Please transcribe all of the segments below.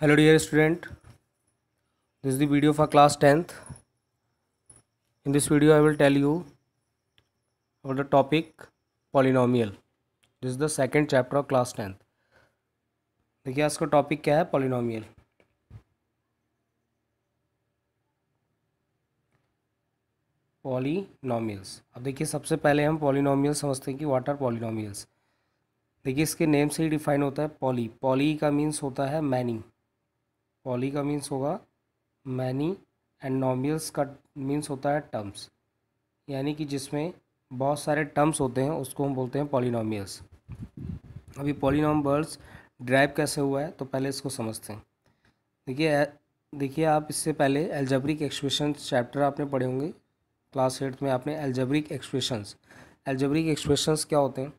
Hello dear student, this is the video for class 10th. In this video I will tell you about the topic polynomial. This is the second chapter of class 10th. देखिए आज का topic क्या है, polynomial. Polynomials. अब देखिए सबसे पहले हम पॉलिनोमियल समझते हैं कि व्हाट आर पॉलिनोमियल्स। देखिए इसके नेम से ही डिफाइन होता है पॉली। पॉली का मीन्स होता है मैनी। पॉली का मीन्स होगा मैनी एंड नोमियल्स का मीन्स होता है टर्म्स, यानी कि जिसमें बहुत सारे टर्म्स होते हैं उसको हम बोलते हैं पॉलिनोमियल्स। अभी पॉलिनोमियल्स ड्राइव कैसे हुआ है तो पहले इसको समझते हैं। देखिए आप इससे पहले एल्जेब्रिक एक्सप्रेशंस चैप्टर आपने पढ़े होंगे क्लास 8 में। आपने एल्जेब्रिक एक्सप्रेशंस क्या होते हैं।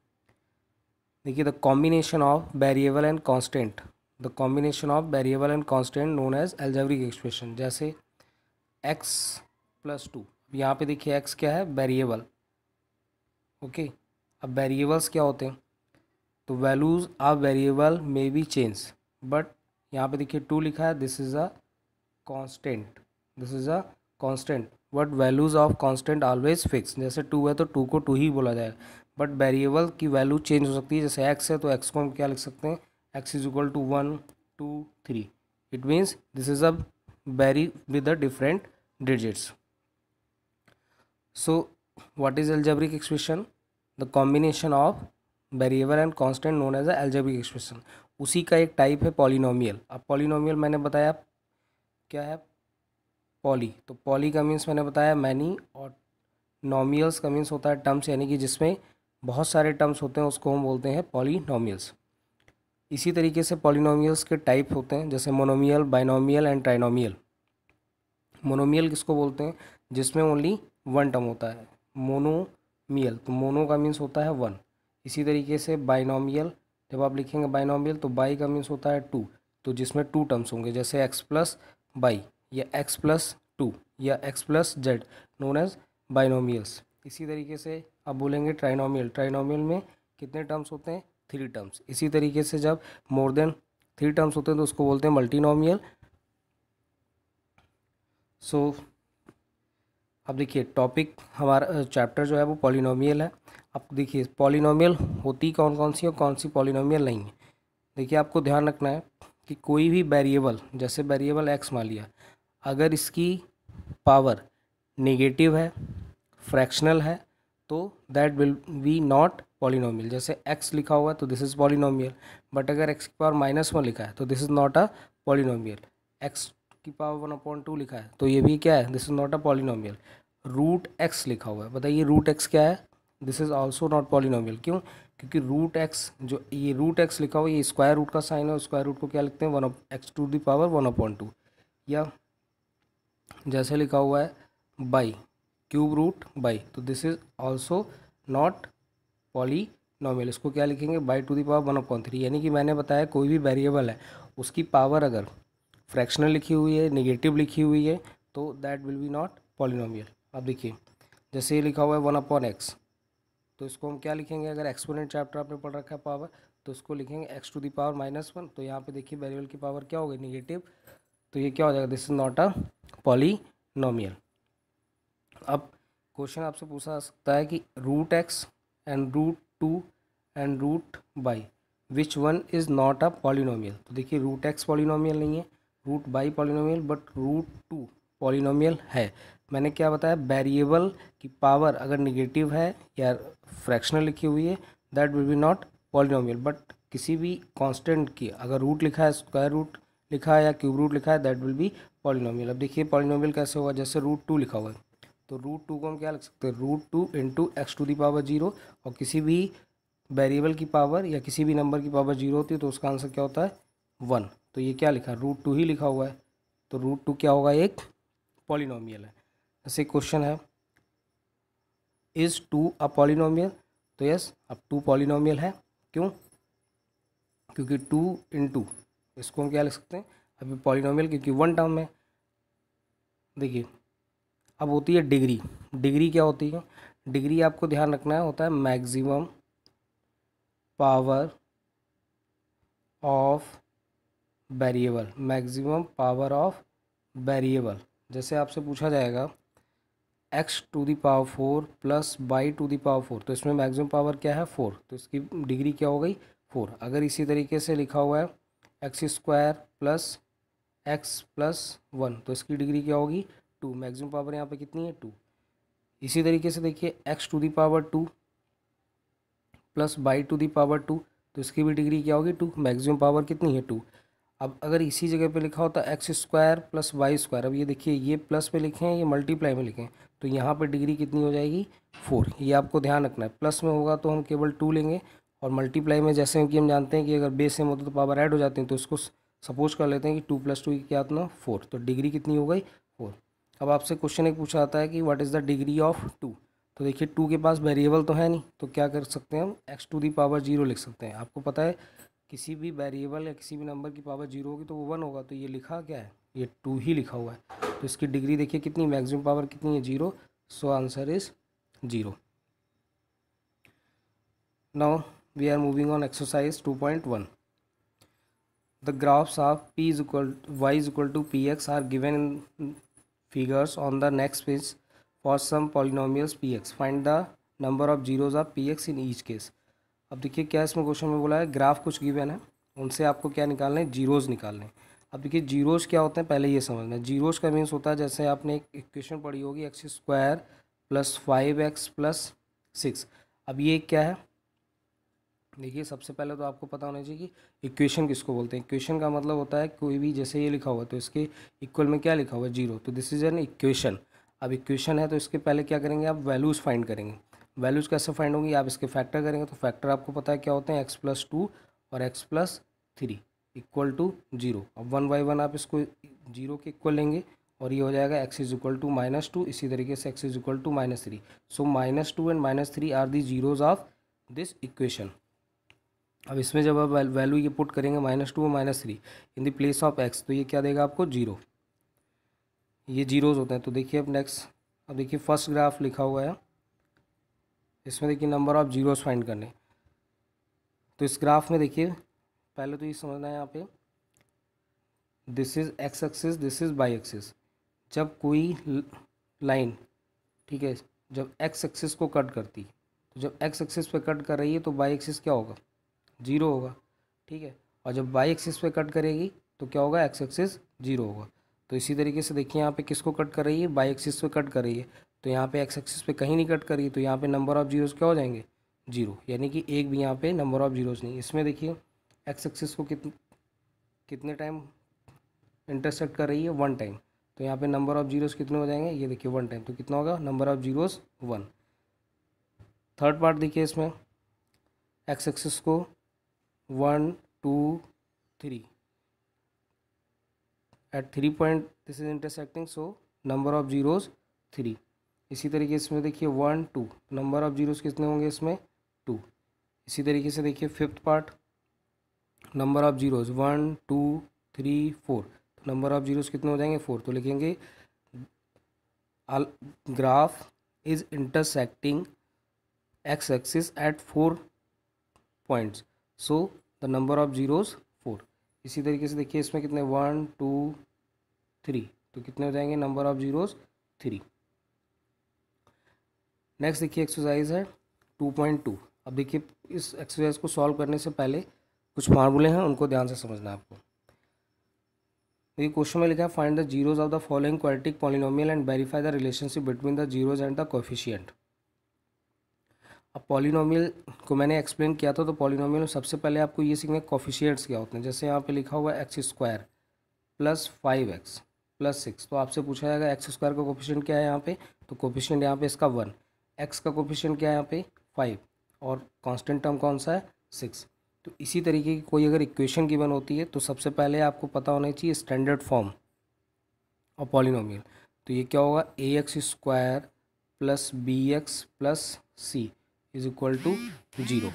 देखिए the combination of variable and constant, the combination of variable and constant known as algebraic expression. जैसे x+2, यहाँ पे देखिए x क्या है, वेरिएबल। ओके, अब वेरिएबल्स क्या होते हैं तो values of variable may be change, but यहाँ पे देखिए 2 लिखा है, this is a constant, this is a constant, but values of constant always fix. जैसे 2 है तो 2 को 2 ही बोला जाएगा, बट वेरिएबल की वैल्यू चेंज हो सकती है। जैसे x है तो x को हम क्या लिख सकते हैं, x is equal to 1 2 3। It means this is a very with the different digits. So what is algebraic expression? The combination of variable and constant known as a algebraic expression। उसी का एक type है polynomial. अब polynomial मैंने बताया क्या है, poly. तो पॉली का मीन्स मैंने बताया मैनी, और नोमियल्स का मीन्स होता है टर्म्स, यानी कि जिसमें बहुत सारे टर्म्स होते हैं उसको हम बोलते हैं पॉलिनोमियल्स। इसी तरीके से पॉलिनोमियल्स के टाइप होते हैं, जैसे monomial, binomial and trinomial. Monomial किसको बोलते हैं, जिसमें ओनली वन टर्म होता है, मोनोमियल। तो मोनो का मीन्स होता है वन। इसी तरीके से बाइनोमियल, जब आप लिखेंगे बाइनोमियल तो बाई का मीन्स होता है टू, तो जिसमें टू टर्म्स होंगे, जैसे एक्स प्लस बाई या एक्स प्लस टू या x plus z, known as binomials. इसी तरीके से आप बोलेंगे ट्राइनोमियल। ट्राइनोमियल में कितने टर्म्स होते हैं, 3 टर्म्स। इसी तरीके से जब मोर देन 3 टर्म्स होते हैं तो उसको बोलते हैं मल्टीनोमियल। सो अब देखिए टॉपिक हमारा चैप्टर जो है वो पॉलिनोमियल है। अब देखिए पॉलिनोमियल होती कौन कौन सी और कौन सी पॉलिनोमियल नहीं है। देखिए आपको ध्यान रखना है कि कोई भी वेरिएबल, जैसे वेरिएबल एक्स मान लिया, अगर इसकी पावर नेगेटिव है, फ्रैक्शनल है, तो that will be not polynomial. जैसे एक्स लिखा हुआ है तो दिस इज़ पॉलिनोमियल, बट अगर एक्स की पावर -1 लिखा है तो this is not a polynomial. X की पावर 1/2 लिखा है तो ये भी क्या है, this is not a polynomial. Root x लिखा हुआ है, बताइए रूट एक्स क्या है, this is also not polynomial. क्यों, क्योंकि रूट एक्स, जो ये रूट एक्स लिखा हुआ है ये स्क्वायर रूट का साइन है, स्क्वायर रूट को क्या लिखते हैं, 1x⁴ या जैसे लिखा हुआ है बाई, क्यूब रूट बाई, तो this is also not polynomial. इसको क्या लिखेंगे, बाई⁴ यानी कि मैंने बताया कोई भी वेरिएबल है उसकी पावर अगर फ्रैक्शनल लिखी हुई है, नेगेटिव लिखी हुई है, तो that will be not polynomial. अब देखिए जैसे ये लिखा हुआ है 1/x, तो इसको हम क्या लिखेंगे, अगर एक्सपोनेंट चैप्टर आपने पढ़ रखा है पावर, तो इसको लिखेंगे x⁴ -1। तो यहाँ पे देखिए वेरिएबल की पावर क्या होगी, नेगेटिव, तो ये क्या हो जाएगा, this is not a polynomial. अब क्वेश्चन आपसे पूछा जा सकता है कि root x and root 2 and root y which one is not a polynomial. तो देखिए रूट एक्स पॉलिनोमियल नहीं है, root y polynomial, but root 2 polynomial है। मैंने क्या बताया, वेरिएबल की पावर अगर निगेटिव है या फ्रैक्शनल लिखी हुई है that will be not polynomial, but किसी भी कांस्टेंट की अगर रूट लिखा है, स्क्वायर रूट लिखा है या क्यूब रूट लिखा है, दैट विल बी पॉलिनोमियल। अब देखिए पॉलिनोमियल कैसे होगा, जैसे रूट 2 लिखा हुआ है तो रूट 2 को हम क्या लिख सकते हैं, रूट 2 इंटू x⁴0, और किसी भी वेरिएबल की पावर या किसी भी नंबर की पावर 0 होती है तो उसका आंसर क्या होता है, 1। तो ये क्या लिखा है, रूट 2 ही लिखा हुआ है, तो रूट 2 क्या होगा, एक पॉलिनोमियल है। जैसे क्वेश्चन है इज़ 2 अ पॉलिनोमियल, तो यस अब 2 पॉलिनोमियल है। क्यों, क्योंकि 2 इंटू, इसको हम क्या लिख सकते हैं, अभी पॉलिनोमियल क्योंकि वन टर्म है। देखिए अब होती है डिग्री। डिग्री क्या होती है, डिग्री आपको ध्यान रखना है, होता है maximum power of variable, maximum power of variable. जैसे आपसे पूछा जाएगा x to the power 4 plus y to the power 4, तो इसमें मैक्सिमम पावर क्या है 4, तो इसकी डिग्री क्या हो गई 4। अगर इसी तरीके से लिखा हुआ है x square plus x plus 1, तो इसकी डिग्री क्या होगी 2। मैक्सिमम पावर यहाँ पे कितनी है 2। इसी तरीके से देखिए x to the power 2 plus y to the power 2, तो इसकी भी डिग्री क्या होगी 2। मैक्सिमम पावर कितनी है 2। अब अगर इसी जगह पे लिखा होता x square plus y square, अब ये देखिए ये प्लस में लिखे हैं, ये मल्टीप्लाई में लिखे हैं, तो यहाँ पर डिग्री कितनी हो जाएगी 4। ये आपको ध्यान रखना है। प्लस में होगा तो हम केवल 2 लेंगे, और मल्टीप्लाई में जैसे कि हम जानते हैं कि अगर बेस सेम होता तो पावर ऐड हो जाती है, तो इसको सपोज कर लेते हैं कि 2 + 2 क्या आतना 4, तो डिग्री कितनी हो गई 4। अब आपसे क्वेश्चन एक पूछा आता है कि what is the degree of 2। तो देखिए 2 के पास वेरिएबल तो है नहीं, तो क्या कर सकते हैं हम एक्स टू दी पावर 0 लिख सकते हैं। आपको पता है किसी भी वेरिएबल या किसी भी नंबर की पावर 0 होगी तो वो 1 होगा, तो ये लिखा क्या है ये 2 ही लिखा हुआ है। तो इसकी डिग्री देखिए कितनी, मैक्सिमम पावर कितनी है 0, so answer is 0। Now we are moving on exercise 2.1। The graphs of p is equal y is equal to px are given in figures on the next page for some polynomials px. Find the number of zeros of px in each case. अब देखिए क्या इसमें question में बोला है, graph कुछ given है, उनसे आपको क्या निकालना है, जीरोज़ निकालने हैं। अब देखिए जीरोज़ क्या होते हैं पहले ये समझना है। जीरोज़ का मीन्स होता है, जैसे आपने एक इक्वेशन पढ़ी होगी x square plus 5x plus 6। अब ये क्या है, देखिए सबसे पहले तो आपको पता होना चाहिए कि इक्वेशन किसको बोलते हैं। इक्वेशन का मतलब होता है कोई भी, जैसे ये लिखा हुआ है तो इसके इक्वल में क्या लिखा हुआ है 0, तो दिस इज एन इक्वेशन। अब इक्वेशन है तो इसके पहले क्या करेंगे आप वैल्यूज़ फाइंड करेंगे। वैल्यूज़ कैसे फाइंड होंगी, आप इसके फैक्टर करेंगे, तो फैक्टर आपको पता है क्या होते हैं x+2 और x+3 इक्वल टू 0। अब 1 बाई 1 आप इसको 0 के इक्वल लेंगे और ये हो जाएगा x इज इक्वल टू -2, इसी तरीके से x is equal to -3। So -2 and -3 are the zeros of this equation. अब इसमें जब आप वैल्यू ये पुट करेंगे -2 और -3 in the place of x, तो ये क्या देगा आपको 0। ये जीरोज़ होते हैं। तो देखिए अब नेक्स्ट, अब देखिए फर्स्ट ग्राफ लिखा हुआ है, इसमें देखिए नंबर ऑफ जीरोज़ फाइंड करने। तो इस ग्राफ में देखिए पहले तो ये समझना है यहाँ पे this is x axis, this is y axis. जब कोई लाइन, ठीक है, जब x एक्सिस को कट करती, तो जब x एक्सिस पे कट कर रही है तो y एक्सिस क्या होगा 0 होगा, ठीक है। और जब y एक्सिस पे कट करेगी तो क्या होगा x एक्सिस 0 होगा। तो इसी तरीके से देखिए यहाँ पे किसको कट कर रही है, y एक्सिस पे कट कर रही है, तो यहाँ पे x एक्सिस पे कहीं नहीं कट करी, तो यहाँ पे नंबर ऑफ़ जीरोज़ क्या हो जाएंगे 0, यानी कि एक भी यहाँ पे नंबर ऑफ़ जीरोज़ नहीं। इसमें देखिए x एक्सिस को कितने टाइम इंटरसेक्ट कर रही है 1 टाइम, तो यहाँ पे नंबर ऑफ़ जीरोज़ कितने हो जाएंगे, ये देखिए 1 टाइम, तो कितना होगा number of zeros 1। Third part देखिए इसमें x एक्सिस को 1 2 3 at 3 point this is intersecting, so number of zeros 3। इसी तरीके से इसमें देखिए 1 2, नंबर ऑफ जीरोज़ कितने होंगे इसमें 2। इसी तरीके से देखिए fifth part number of zeros 1 2 3 4, तो नंबर ऑफ जीरोज़ कितने हो जाएंगे 4। तो लिखेंगे graph is intersecting x axis at 4 points, so the number of zeros 4। इसी तरीके से देखिए इसमें कितने 1 2 3, तो कितने हो जाएंगे नंबर ऑफ जीरोज़ 3। नेक्स्ट देखिए एक्सरसाइज है 2.2। अब देखिए इस एक्सरसाइज को सॉल्व करने से पहले कुछ फार्मूले हैं, उनको ध्यान से समझना है आपको। ये क्वेश्चन में लिखा है find the zeros of the following quadratic polynomial and verify the relationship between the zeros and the coefficient. अब पॉलिनोमियल को मैंने एक्सप्लेन किया था, तो पॉलिनोमियल में सबसे पहले आपको ये सीखना है कोएफिशिएंट्स क्या होते हैं। जैसे यहाँ पे लिखा हुआ है x square plus 5x plus 6, तो आपसे पूछा जाएगा एक्स स्क्वायर का कोएफिशिएंट क्या है यहाँ पे, तो कोएफिशिएंट यहाँ पे इसका 1, एक्स का कोएफिशिएंट क्या है यहाँ पे 5, और कांस्टेंट टर्म कौन सा है 6। तो इसी तरीके की कोई अगर इक्वेशन गिवन होती है तो सबसे पहले आपको पता होना चाहिए स्टैंडर्ड फॉर्म और पॉलिनोमियल। तो ये क्या होगा ax square plus bx plus c is equal to 0।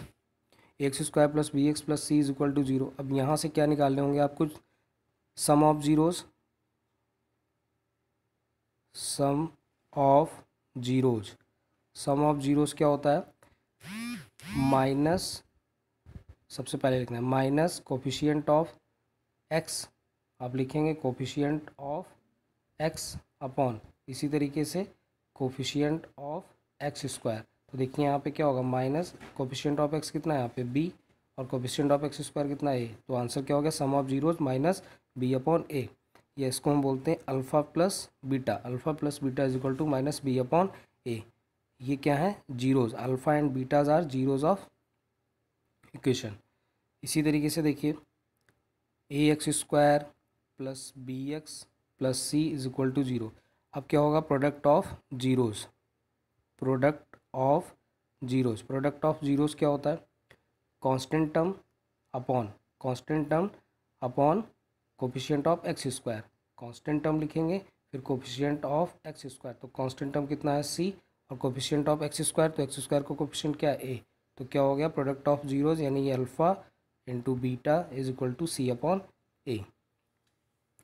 ax square plus bx plus c is equal to 0। अब यहाँ से क्या निकालने होंगे आपको, sum of zeros, sum of zeros, sum of zeros क्या होता है माइनस, सबसे पहले लिखना है माइनस कोफिशिएंट ऑफ एक्स आप लिखेंगे कोफिशिएंट ऑफ एक्स अपॉन इसी तरीके से कोफिशिएंट ऑफ एक्स स्क्वायर। तो देखिए यहाँ पे क्या होगा, माइनस कोफिशिएंट ऑफ एक्स कितना है यहाँ पे बी और कोफिशिएंट ऑफ एक्स स्क्वायर कितना है ए। तो आंसर क्या हो गया, sum of zeros minus B upon A. या इसको हम बोलते हैं alpha plus beta, alpha plus beta is equal to minus B upon A. ये क्या है, zeros, alpha and betas are zeros of equation. इसी तरीके से देखिए A x square plus B x plus C is equal to zero. अब क्या होगा, product of zeros, product of zeros, product of zeros क्या होता है, constant term upon coefficient of x square. Constant term लिखेंगे फिर कोफिशिएंट ऑफ एक्स स्क्वायर। तो constant term कितना है सी और कोफिशिएंट ऑफ एक्स स्क्वायर, तो एक्स स्क्वायर को कोफिशिएंट क्या है ए। तो क्या हो गया, प्रोडक्ट ऑफ जीरोज़ यानी ये alpha into beta is equal to C upon A.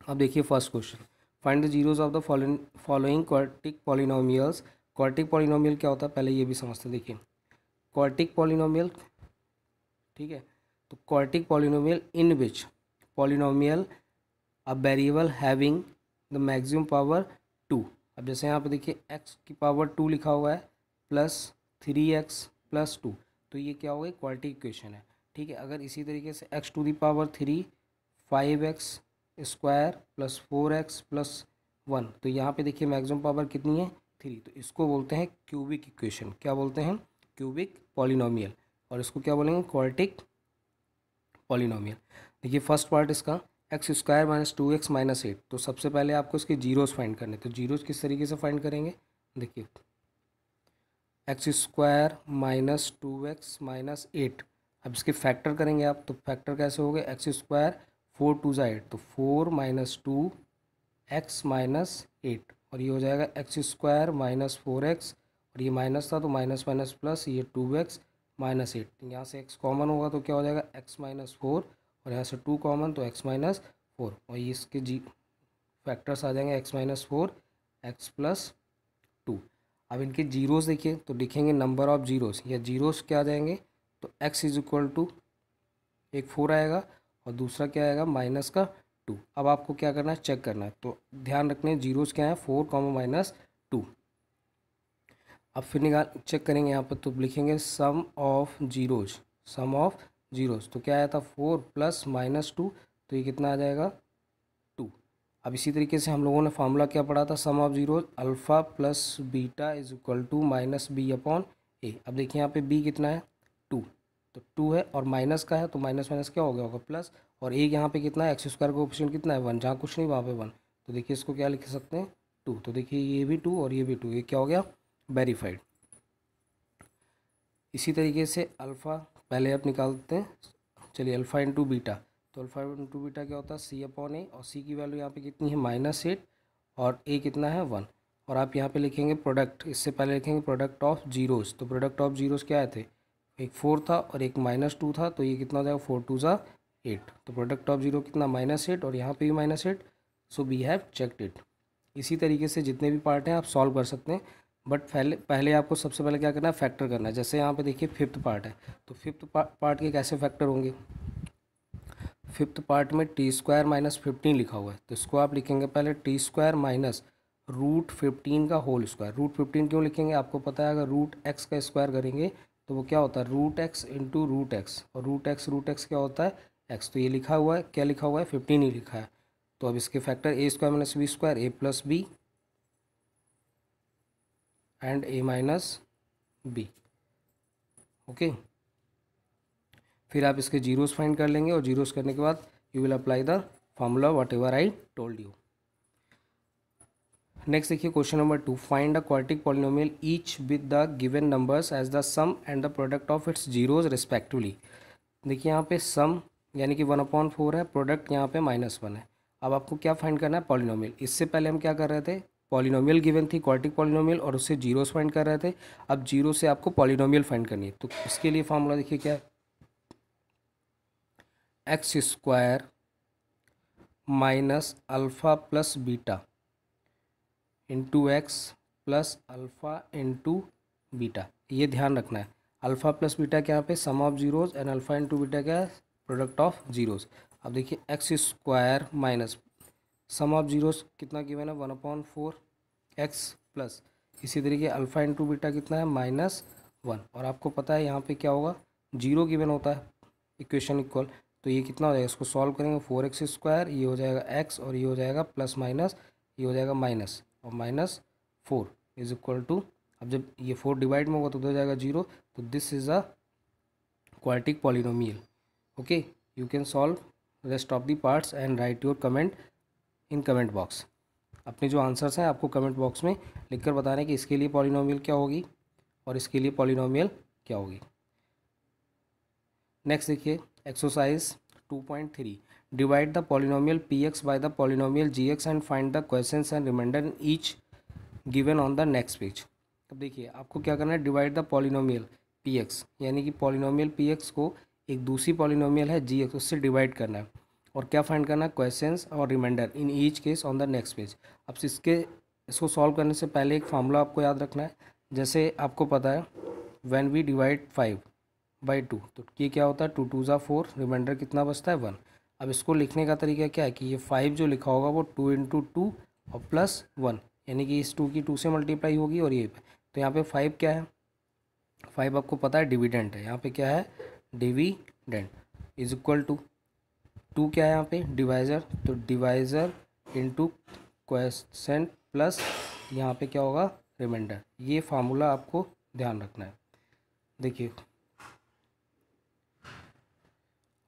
अब देखिए first question, find the zeros of the following quadratic polynomials. Quadratic polynomial क्या होता है पहले ये भी समझते हैं। देखिए क्वाड्रेटिक पॉलिनोमियल, ठीक है, तो quadratic polynomial in which polynomial a variable having the maximum power 2। अब जैसे यहाँ पे देखिए x की पावर 2 लिखा हुआ है प्लस 3x प्लस 2, तो ये क्या हो गई, क्वाड्रेटिक इक्वेशन है। ठीक है, अगर इसी तरीके से x to the power 3 5x square plus 4x plus 1, तो यहाँ पे देखिए मैक्सिमम पावर कितनी है 3, तो इसको बोलते हैं क्यूबिक इक्वेशन। क्या बोलते हैं, क्यूबिक पॉलिनोमियल। और इसको क्या बोलेंगे, क्वाड्रेटिक पॉलिनोमियल। देखिए फर्स्ट पार्ट इसका x square minus 2x minus 8। तो सबसे पहले आपको इसके जीरोस फाइंड करने, तो जीरोस किस तरीके से फाइंड करेंगे, देखिए X square minus 2x minus 8। अब इसके फैक्टर करेंगे आप, तो फैक्टर कैसे हो गए, एक्स स्क्वायर 4 2 8, तो 4 माइनस 2 एक्स माइनस 8, और ये हो जाएगा एक्स स्क्वायर माइनस 4x, और ये माइनस था तो माइनस माइनस प्लस, ये 2x माइनस 8। यहाँ से x कॉमन होगा तो क्या हो जाएगा x माइनस 4, और यहाँ से 2 कॉमन तो x माइनस 4, और ये इसके जी फैक्टर्स आ जाएंगे x माइनस 4 x प्लस 2। अब इनके जीरोस देखिए तो लिखेंगे नंबर ऑफ जीरोस, या जीरोस क्या आ जाएंगे, तो x इज इक्वल टू एक 4 आएगा और दूसरा क्या आएगा माइनस का 2। अब आपको क्या करना है, चेक करना है, तो ध्यान रखने जीरोस क्या है 4 कॉमा माइनस 2। अब फिर निकाल चेक करेंगे यहाँ पर, तो लिखेंगे sum of zeros, sum of zeros, तो क्या आया था 4 प्लस माइनस 2, तो ये कितना आ जाएगा 2। अब इसी तरीके से हम लोगों ने फार्मूला क्या पढ़ा था, sum of zeros alpha plus beta is equal to minus B upon A. अब देखिए यहाँ पे बी कितना है 2, तो 2 है और माइनस का है तो माइनस माइनस क्या हो गया होगा प्लस, और ए यहाँ पे कितना है एक्स स्क्वायर का कोएफिशिएंट कितना है 1, जहाँ कुछ नहीं वहाँ पे 1, तो देखिए इसको क्या लिख सकते हैं 2। तो देखिए ये भी 2 और ये भी 2, ये क्या हो गया वेरीफाइड। इसी तरीके से अल्फ़ा पहले आप निकालते हैं, चलिए अल्फ़ा इंटू बीटा, तो अल्फ़ा इंटू बीटा क्या होता है सी अपॉन ए, और सी की वैल्यू यहाँ पे कितनी है माइनस 8 और ए कितना है 1। और आप यहाँ पे लिखेंगे प्रोडक्ट, इससे पहले लिखेंगे प्रोडक्ट ऑफ जीरोस, तो प्रोडक्ट ऑफ जीरोस क्या आए थे, एक 4 था और एक माइनस 2 था, तो ये कितना हो जाएगा 4 2 ज़ा 8, तो प्रोडक्ट ऑफ जीरो कितना माइनस 8 और यहाँ पे भी minus 8, so we have checked it. इसी तरीके से जितने भी पार्ट हैं आप सॉल्व कर सकते हैं, बट पहले आपको सबसे पहले क्या करना है, फैक्टर करना है। जैसे यहाँ पे देखिए फिफ्थ पार्ट है, तो फिफ्थ पार्ट के कैसे फैक्टर होंगे, फिफ्थ पार्ट में टी स्क्वायर माइनस 15 लिखा हुआ है, तो इसको आप लिखेंगे पहले टी स्क्वायर माइनस रूट 15 का होल स्क्वायर। रूट 15 क्यों लिखेंगे, आपको पता है अगर रूट एक्स का स्क्वायर करेंगे तो वो क्या होता है root x into root x, और रूट एक्स क्या होता है एक्स, तो ये लिखा हुआ है क्या लिखा हुआ है 15 ही लिखा है। तो अब इसके factor a square minus b square, a plus b and a minus b, okay. फिर आप इसके जीरोस फाइंड कर लेंगे, और जीरोस करने के बाद you will apply the formula whatever I told you. Next देखिए question number 2, find a quadratic polynomial each with the given numbers as the sum and the product of its zeros respectively. देखिए यहाँ पे सम यानी कि 1/4 है, product यहाँ पे -1 है। अब आपको क्या फाइंड करना है पॉलिनोमियल। इससे पहले हम क्या कर रहे थे, पॉलिनोमियल गिवन थी क्वाड्रेटिक पॉलिनोमियल और उससे जीरोस फाइंड कर रहे थे। अब जीरो से आपको पॉलिनोमियल फाइंड करनी है, तो इसके लिए फार्मूला देखिए क्या है, x square minus alpha plus beta into x plus alpha into beta. ये ध्यान रखना है, अल्फ़ा प्लस बीटा क्या यहाँ पे sum of zeros and alpha into beta क्या है प्रोडक्ट ऑफ जीरोज। अब देखिए X square minus sum of zeros कितना गिवन है 1/4 एक्स प्लस इसी तरीके अल्फ़ा इंटू बीटा कितना है -1 और आपको पता है यहाँ पे क्या होगा जीरो गिवन होता है इक्वेशन इक्वल। तो ये कितना हो जाएगा, इसको सॉल्व करेंगे 4x स्क्वायर, ये हो जाएगा x और ये हो जाएगा प्लस माइनस, ये हो जाएगा माइनस और -4 इज इक्वल टू, अब जब ये 4 डिवाइड में होगा तो हो जाएगा 0। तो this is a quadratic polynomial. Okay, you can solve rest of the parts and right your comment in comment box. अपने जो आंसर्स हैं आपको कमेंट बॉक्स में लिखकर बताना है कि इसके लिए पॉलिनोमियल क्या होगी और इसके लिए पॉलिनोमियल क्या होगी। नेक्स्ट देखिए exercise 2.3 divide the polynomial px by the polynomial gx and find the questions and remainder in each given on the next page. अब देखिए आपको क्या करना है, डिवाइड द पॉलिनोमियल px यानी कि पॉलिनोमियल px को एक दूसरी पॉलिनोमियल है gx उससे डिवाइड करना है और क्या फाइंड करना है, क्वेश्चंस और remainder in each case on the next page. अब इसको सॉल्व करने से पहले एक फार्मूला आपको याद रखना है। जैसे आपको पता है व्हेन वी डिवाइड 5/2 तो ये क्या होता है 2 2 ज़ा 4, रिमाइंडर कितना बचता है 1। अब इसको लिखने का तरीका क्या है कि ये 5 जो लिखा होगा वो 2 इंटू 2 और प्लस 1 यानी कि इस 2 की 2 से मल्टीप्लाई होगी और ये तो यहाँ पे 5 क्या है, 5 आपको पता है डिविडेंट है, यहाँ पे क्या है डिविडेंट इज इक्वल टू 2 क्या है यहाँ पे डिवाइज़र, तो डिवाइज़र इंटू क्वेश्चन प्लस यहाँ पे क्या होगा रिमाइंडर। ये फार्मूला आपको ध्यान रखना है। देखिए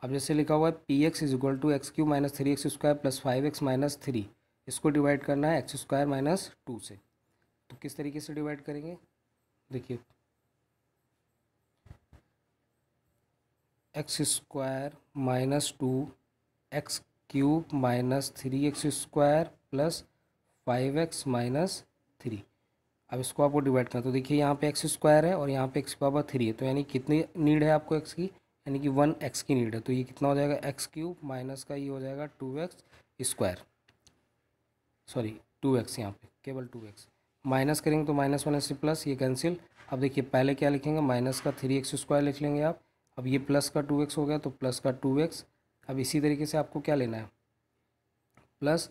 अब जैसे लिखा हुआ है p x is equal to x cube minus 3x square plus 5x minus 3, इसको डिवाइड करना है एक्स स्क्वायर माइनस 2 से। तो किस तरीके से डिवाइड करेंगे, देखिए X square minus 2 x cube minus 3x square plus 5x minus 3। अब इसको आपको डिवाइड करना, तो देखिए यहाँ पे एक्स स्क्वायर है और यहाँ पे एक्स पावर 3 है, तो यानी कितनी नीड है आपको एक्स की, यानी कि 1 एक्स की नीड है। तो ये कितना हो जाएगा एक्स क्यूब माइनस का ये हो जाएगा 2x स्क्वायर, सॉरी 2x, यहाँ पे केवल 2x माइनस करेंगे तो -1 से प्लस ये कैंसिल। अब देखिए पहले क्या लिखेंगे माइनस का 3x स्क्वायर लिख लेंगे आप, अब ये प्लस का 2x हो गया तो प्लस का 2x। अब इसी तरीके से आपको क्या लेना है प्लस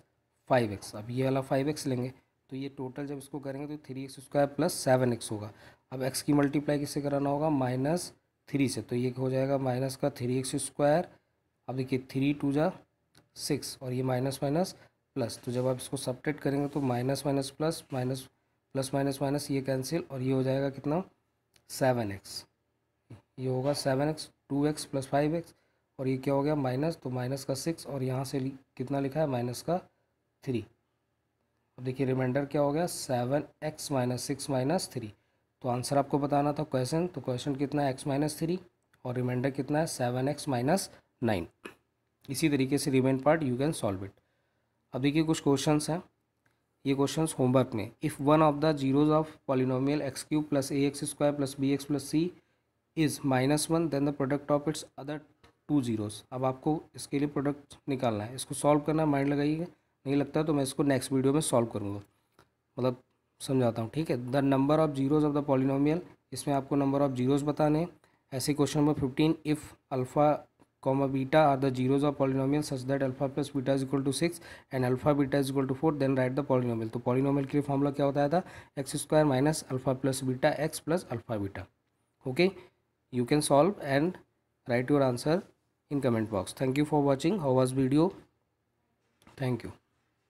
5x, अब ये वाला 5x लेंगे तो ये टोटल जब इसको करेंगे तो 3x स्क्वायर प्लस 7x होगा। अब x की मल्टीप्लाई किससे कराना होगा -3 से, तो ये हो जाएगा माइनस का 3x स्क्वायर। अब देखिए 3 2 जा 6 और ये माइनस माइनस प्लस, तो जब आप इसको सब्ट्रैक्ट करेंगे तो minus minus plus minus plus minus minus ये कैंसिल और ये हो जाएगा कितना 7x, ये होगा 7x 2x प्लस 5x और ये क्या हो गया माइनस, तो माइनस का 6 और यहाँ से कितना लिखा है माइनस का 3। अब देखिए रिमाइंडर क्या हो गया 7x माइनस 6 माइनस 3। तो आंसर आपको बताना था क्वेश्चन, तो क्वेश्चन कितना है x माइनस 3 और रिमाइंडर कितना है 7x माइनस 9। इसी तरीके से remain part you can solve it. अब देखिए कुछ क्वेश्चंस हैं, ये क्वेश्चंस होमवर्क में, if one of the zeros of polynomial x cube plus a x square plus B x plus c is -1 then the product of its other 2 zeros. अब आपको इसके लिए प्रोडक्ट निकालना है, इसको सॉल्व करना है, माइंड लगाइएगा, नहीं लगता तो मैं इसको नेक्स्ट वीडियो में सॉल्व करूँगा, मतलब समझाता हूँ, ठीक है। The number of zeros of the polynomial, इसमें आपको नंबर ऑफ जीरोज बताने हैं। ऐसे question number 15, if alpha comma beta are the zeros of polynomial such that alpha plus beta is equal to 6 and alpha beta is equal to 4 then write the polynomial। तो polynomial के लिए formula क्या होता था x square minus alpha plus beta x plus alpha beta. Okay, you can solve and write your answer in comment box. Thank you for watching. How was video? Thank you.